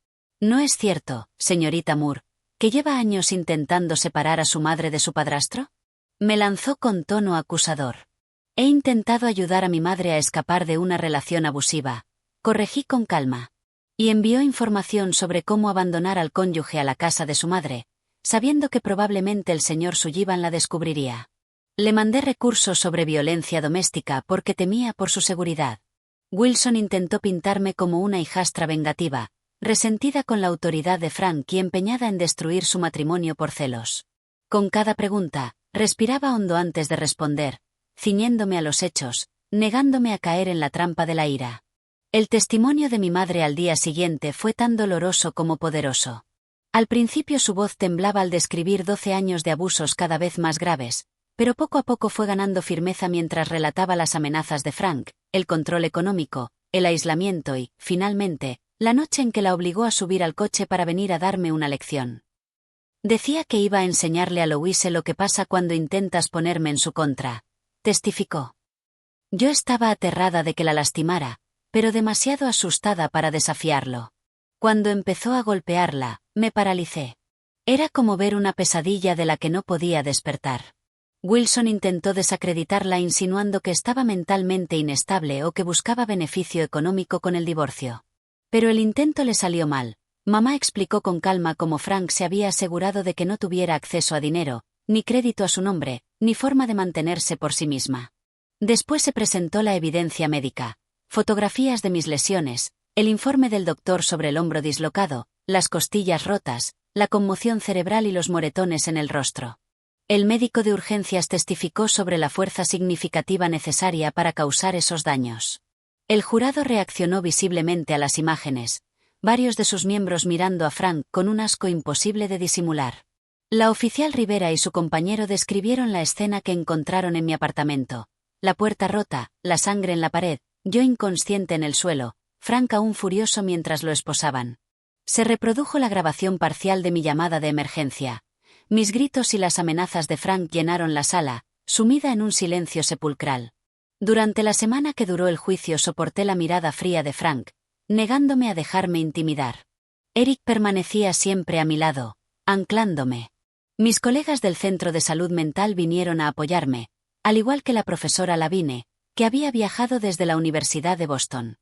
¿No es cierto, señorita Moore, que lleva años intentando separar a su madre de su padrastro? Me lanzó con tono acusador. He intentado ayudar a mi madre a escapar de una relación abusiva. Corregí con calma. Y envió información sobre cómo abandonar al cónyuge a la casa de su madre, sabiendo que probablemente el señor Sullivan la descubriría. Le mandé recursos sobre violencia doméstica porque temía por su seguridad. Wilson intentó pintarme como una hijastra vengativa, resentida con la autoridad de Frank y empeñada en destruir su matrimonio por celos. Con cada pregunta, respiraba hondo antes de responder, ciñéndome a los hechos, negándome a caer en la trampa de la ira. El testimonio de mi madre al día siguiente fue tan doloroso como poderoso. Al principio su voz temblaba al describir 12 años de abusos cada vez más graves, pero poco a poco fue ganando firmeza mientras relataba las amenazas de Frank, el control económico, el aislamiento y, finalmente, la noche en que la obligó a subir al coche para venir a darme una lección. Decía que iba a enseñarle a Louise lo que pasa cuando intentas ponerme en su contra, testificó. Yo estaba aterrada de que la lastimara, pero demasiado asustada para desafiarlo. Cuando empezó a golpearla, me paralicé. Era como ver una pesadilla de la que no podía despertar. Wilson intentó desacreditarla insinuando que estaba mentalmente inestable o que buscaba beneficio económico con el divorcio. Pero el intento le salió mal. Mamá explicó con calma cómo Frank se había asegurado de que no tuviera acceso a dinero, ni crédito a su nombre, ni forma de mantenerse por sí misma. Después se presentó la evidencia médica. Fotografías de mis lesiones, el informe del doctor sobre el hombro dislocado, las costillas rotas, la conmoción cerebral y los moretones en el rostro. El médico de urgencias testificó sobre la fuerza significativa necesaria para causar esos daños. El jurado reaccionó visiblemente a las imágenes, varios de sus miembros mirando a Frank con un asco imposible de disimular. La oficial Rivera y su compañero describieron la escena que encontraron en mi apartamento. La puerta rota, la sangre en la pared, yo inconsciente en el suelo, Frank aún furioso mientras lo esposaban. Se reprodujo la grabación parcial de mi llamada de emergencia. Mis gritos y las amenazas de Frank llenaron la sala, sumida en un silencio sepulcral. Durante la semana que duró el juicio soporté la mirada fría de Frank, negándome a dejarme intimidar. Eric permanecía siempre a mi lado, anclándome. Mis colegas del Centro de Salud Mental vinieron a apoyarme, al igual que la profesora Lavine, que había viajado desde la Universidad de Boston.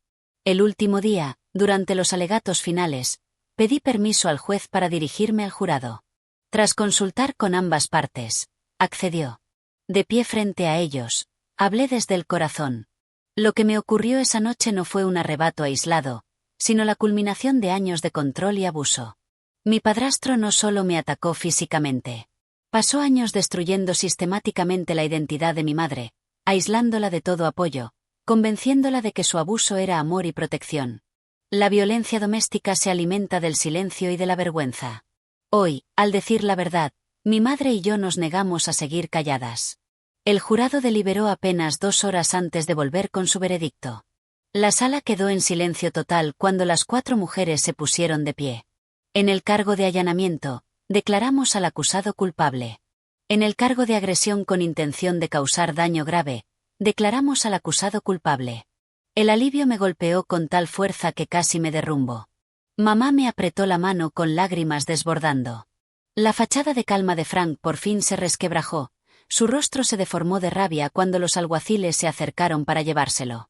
El último día, durante los alegatos finales, pedí permiso al juez para dirigirme al jurado. Tras consultar con ambas partes, accedió. De pie frente a ellos, hablé desde el corazón. Lo que me ocurrió esa noche no fue un arrebato aislado, sino la culminación de años de control y abuso. Mi padrastro no solo me atacó físicamente. Pasó años destruyendo sistemáticamente la identidad de mi madre, aislándola de todo apoyo, convenciéndola de que su abuso era amor y protección. La violencia doméstica se alimenta del silencio y de la vergüenza. Hoy, al decir la verdad, mi madre y yo nos negamos a seguir calladas. El jurado deliberó apenas 2 horas antes de volver con su veredicto. La sala quedó en silencio total cuando las 4 mujeres se pusieron de pie. En el cargo de allanamiento, declaramos al acusado culpable. En el cargo de agresión con intención de causar daño grave, declaramos al acusado culpable. El alivio me golpeó con tal fuerza que casi me derrumbo. Mamá me apretó la mano con lágrimas desbordando. La fachada de calma de Frank por fin se resquebrajó, su rostro se deformó de rabia cuando los alguaciles se acercaron para llevárselo.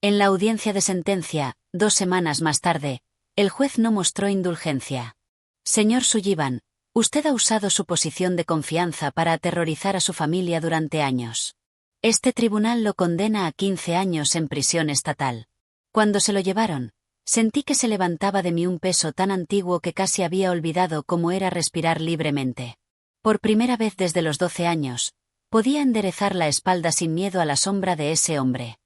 En la audiencia de sentencia, 2 semanas más tarde, el juez no mostró indulgencia. Señor Sullivan, usted ha usado su posición de confianza para aterrorizar a su familia durante años. Este tribunal lo condena a 15 años en prisión estatal. Cuando se lo llevaron, sentí que se levantaba de mí un peso tan antiguo que casi había olvidado cómo era respirar libremente. Por primera vez desde los 12 años, podía enderezar la espalda sin miedo a la sombra de ese hombre.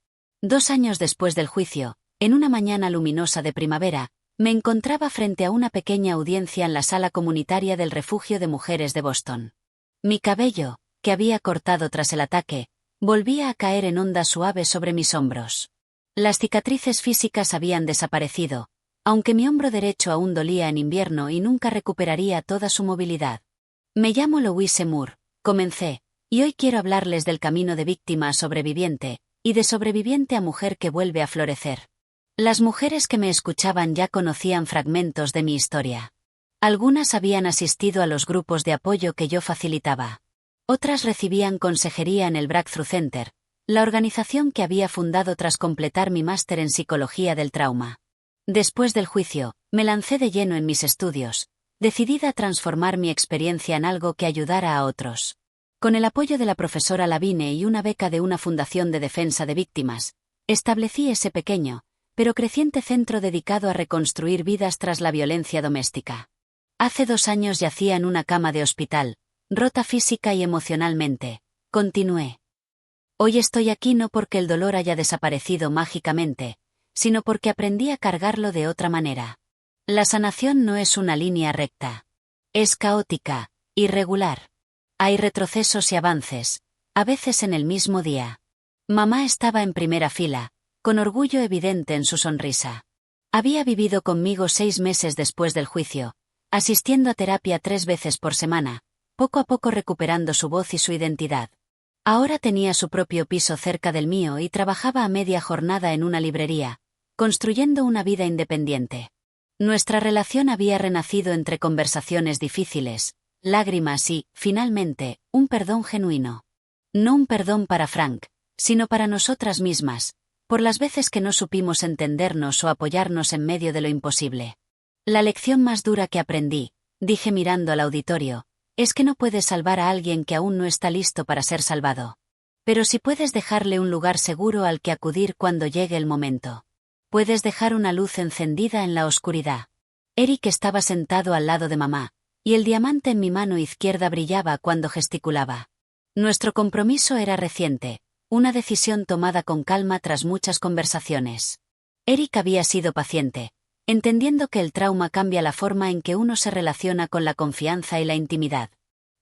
2 años después del juicio, en una mañana luminosa de primavera, me encontraba frente a una pequeña audiencia en la sala comunitaria del Refugio de Mujeres de Boston. Mi cabello, que había cortado tras el ataque, volvía a caer en ondas suaves sobre mis hombros. Las cicatrices físicas habían desaparecido, aunque mi hombro derecho aún dolía en invierno y nunca recuperaría toda su movilidad. Me llamo Louise Moore, comencé, y hoy quiero hablarles del camino de víctima a sobreviviente, y de sobreviviente a mujer que vuelve a florecer. Las mujeres que me escuchaban ya conocían fragmentos de mi historia. Algunas habían asistido a los grupos de apoyo que yo facilitaba. Otras recibían consejería en el Breakthrough Center, la organización que había fundado tras completar mi máster en psicología del trauma. Después del juicio, me lancé de lleno en mis estudios, decidida a transformar mi experiencia en algo que ayudara a otros. Con el apoyo de la profesora Lavine y una beca de una fundación de defensa de víctimas, establecí ese pequeño, pero creciente centro dedicado a reconstruir vidas tras la violencia doméstica. Hace 2 años yacía en una cama de hospital, rota física y emocionalmente, continué. Hoy estoy aquí no porque el dolor haya desaparecido mágicamente, sino porque aprendí a cargarlo de otra manera. La sanación no es una línea recta. Es caótica, irregular. Hay retrocesos y avances, a veces en el mismo día. Mamá estaba en primera fila, con orgullo evidente en su sonrisa. Había vivido conmigo 6 meses después del juicio, asistiendo a terapia 3 veces por semana, poco a poco recuperando su voz y su identidad. Ahora tenía su propio piso cerca del mío y trabajaba a media jornada en una librería, construyendo una vida independiente. Nuestra relación había renacido entre conversaciones difíciles, lágrimas y, finalmente, un perdón genuino. No un perdón para Frank, sino para nosotras mismas, por las veces que no supimos entendernos o apoyarnos en medio de lo imposible. La lección más dura que aprendí, dije mirando al auditorio, es que no puedes salvar a alguien que aún no está listo para ser salvado. Pero sí puedes dejarle un lugar seguro al que acudir cuando llegue el momento. Puedes dejar una luz encendida en la oscuridad. Eric estaba sentado al lado de mamá, y el diamante en mi mano izquierda brillaba cuando gesticulaba. Nuestro compromiso era reciente, una decisión tomada con calma tras muchas conversaciones. Eric había sido paciente, entendiendo que el trauma cambia la forma en que uno se relaciona con la confianza y la intimidad.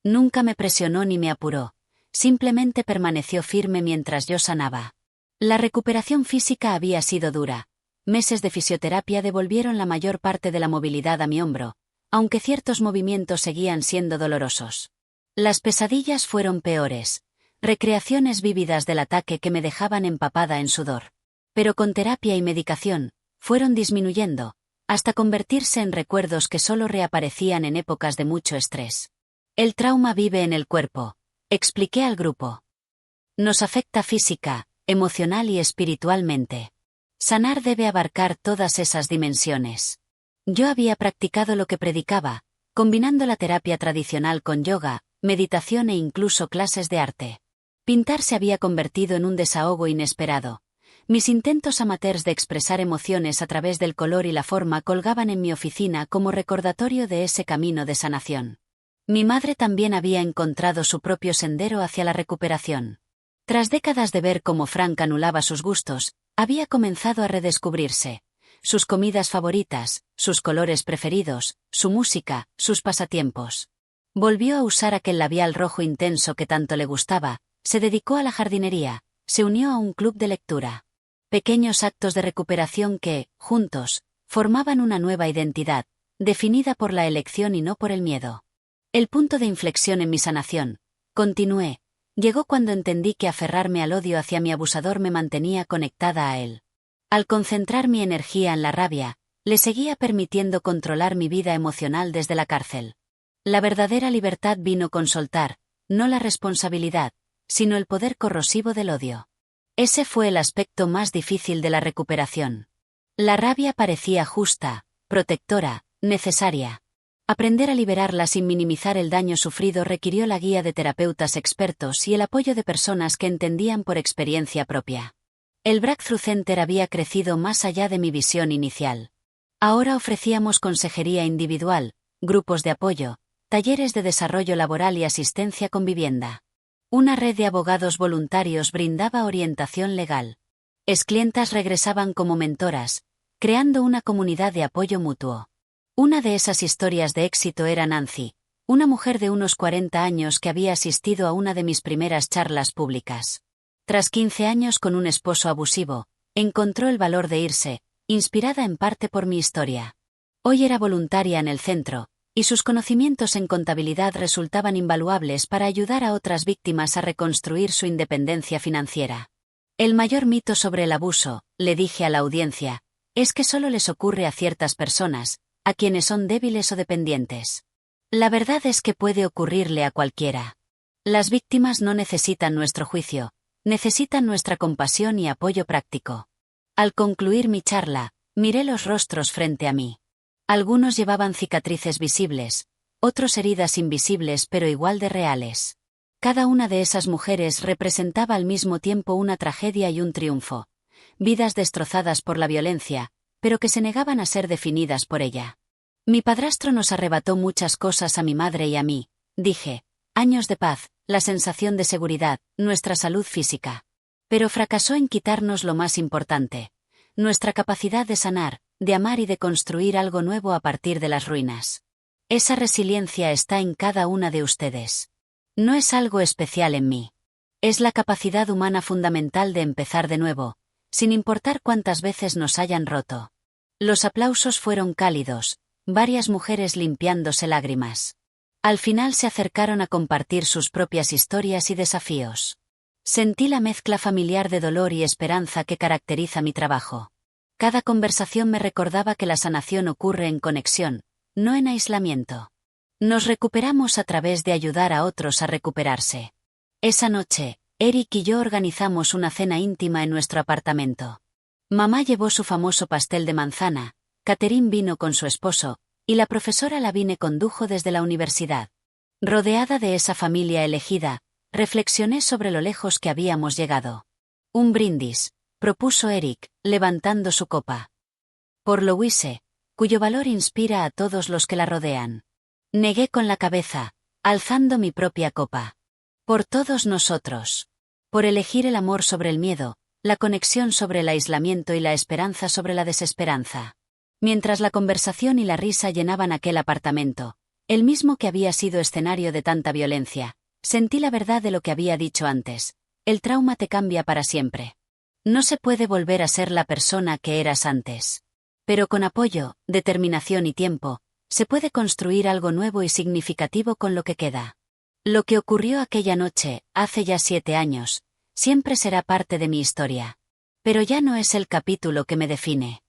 Nunca me presionó ni me apuró, simplemente permaneció firme mientras yo sanaba. La recuperación física había sido dura. Meses de fisioterapia devolvieron la mayor parte de la movilidad a mi hombro, aunque ciertos movimientos seguían siendo dolorosos. Las pesadillas fueron peores, recreaciones vívidas del ataque que me dejaban empapada en sudor. Pero con terapia y medicación, fueron disminuyendo, hasta convertirse en recuerdos que solo reaparecían en épocas de mucho estrés. El trauma vive en el cuerpo, expliqué al grupo. Nos afecta física, emocional y espiritualmente. Sanar debe abarcar todas esas dimensiones. Yo había practicado lo que predicaba, combinando la terapia tradicional con yoga, meditación e incluso clases de arte. Pintar se había convertido en un desahogo inesperado. Mis intentos amateurs de expresar emociones a través del color y la forma colgaban en mi oficina como recordatorio de ese camino de sanación. Mi madre también había encontrado su propio sendero hacia la recuperación. Tras décadas de ver cómo Frank anulaba sus gustos, había comenzado a redescubrirse. Sus comidas favoritas, sus colores preferidos, su música, sus pasatiempos. Volvió a usar aquel labial rojo intenso que tanto le gustaba, se dedicó a la jardinería, se unió a un club de lectura. Pequeños actos de recuperación que, juntos, formaban una nueva identidad, definida por la elección y no por el miedo. El punto de inflexión en mi sanación, continué, llegó cuando entendí que aferrarme al odio hacia mi abusador me mantenía conectada a él. Al concentrar mi energía en la rabia, le seguía permitiendo controlar mi vida emocional desde la cárcel. La verdadera libertad vino con soltar, no la responsabilidad, sino el poder corrosivo del odio. Ese fue el aspecto más difícil de la recuperación. La rabia parecía justa, protectora, necesaria. Aprender a liberarla sin minimizar el daño sufrido requirió la guía de terapeutas expertos y el apoyo de personas que entendían por experiencia propia. El Breakthrough Center había crecido más allá de mi visión inicial. Ahora ofrecíamos consejería individual, grupos de apoyo, talleres de desarrollo laboral y asistencia con vivienda. Una red de abogados voluntarios brindaba orientación legal. Exclientas regresaban como mentoras, creando una comunidad de apoyo mutuo. Una de esas historias de éxito era Nancy, una mujer de unos 40 años que había asistido a una de mis primeras charlas públicas. Tras 15 años con un esposo abusivo, encontró el valor de irse, inspirada en parte por mi historia. Hoy era voluntaria en el centro, y sus conocimientos en contabilidad resultaban invaluables para ayudar a otras víctimas a reconstruir su independencia financiera. El mayor mito sobre el abuso, le dije a la audiencia, es que solo les ocurre a ciertas personas, a quienes son débiles o dependientes. La verdad es que puede ocurrirle a cualquiera. Las víctimas no necesitan nuestro juicio, necesitan nuestra compasión y apoyo práctico. Al concluir mi charla, miré los rostros frente a mí. Algunos llevaban cicatrices visibles, otros heridas invisibles pero igual de reales. Cada una de esas mujeres representaba al mismo tiempo una tragedia y un triunfo. Vidas destrozadas por la violencia, pero que se negaban a ser definidas por ella. Mi padrastro nos arrebató muchas cosas a mi madre y a mí, dije, años de paz, la sensación de seguridad, nuestra salud física. Pero fracasó en quitarnos lo más importante, nuestra capacidad de sanar, de amar y de construir algo nuevo a partir de las ruinas. Esa resiliencia está en cada una de ustedes. No es algo especial en mí. Es la capacidad humana fundamental de empezar de nuevo, sin importar cuántas veces nos hayan roto. Los aplausos fueron cálidos, varias mujeres limpiándose lágrimas. Al final se acercaron a compartir sus propias historias y desafíos. Sentí la mezcla familiar de dolor y esperanza que caracteriza mi trabajo. Cada conversación me recordaba que la sanación ocurre en conexión, no en aislamiento. Nos recuperamos a través de ayudar a otros a recuperarse. Esa noche, Eric y yo organizamos una cena íntima en nuestro apartamento. Mamá llevó su famoso pastel de manzana, Catherine vino con su esposo, y la profesora Lavigne condujo desde la universidad. Rodeada de esa familia elegida, reflexioné sobre lo lejos que habíamos llegado. Un brindis, propuso Eric, levantando su copa. Por Louise, cuyo valor inspira a todos los que la rodean. Negué con la cabeza, alzando mi propia copa. Por todos nosotros. Por elegir el amor sobre el miedo, la conexión sobre el aislamiento y la esperanza sobre la desesperanza. Mientras la conversación y la risa llenaban aquel apartamento, el mismo que había sido escenario de tanta violencia, sentí la verdad de lo que había dicho antes. El trauma te cambia para siempre. No se puede volver a ser la persona que eras antes. Pero con apoyo, determinación y tiempo, se puede construir algo nuevo y significativo con lo que queda. Lo que ocurrió aquella noche, hace ya 7 años, siempre será parte de mi historia. Pero ya no es el capítulo que me define.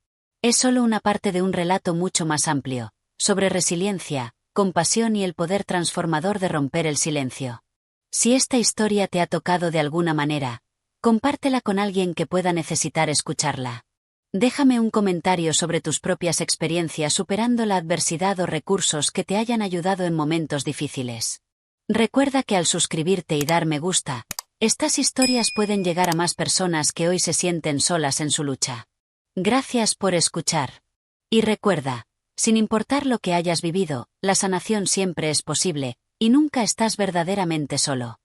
Es solo una parte de un relato mucho más amplio, sobre resiliencia, compasión y el poder transformador de romper el silencio. Si esta historia te ha tocado de alguna manera, compártela con alguien que pueda necesitar escucharla. Déjame un comentario sobre tus propias experiencias superando la adversidad o recursos que te hayan ayudado en momentos difíciles. Recuerda que al suscribirte y dar me gusta, estas historias pueden llegar a más personas que hoy se sienten solas en su lucha. Gracias por escuchar. Y recuerda, sin importar lo que hayas vivido, la sanación siempre es posible, y nunca estás verdaderamente solo.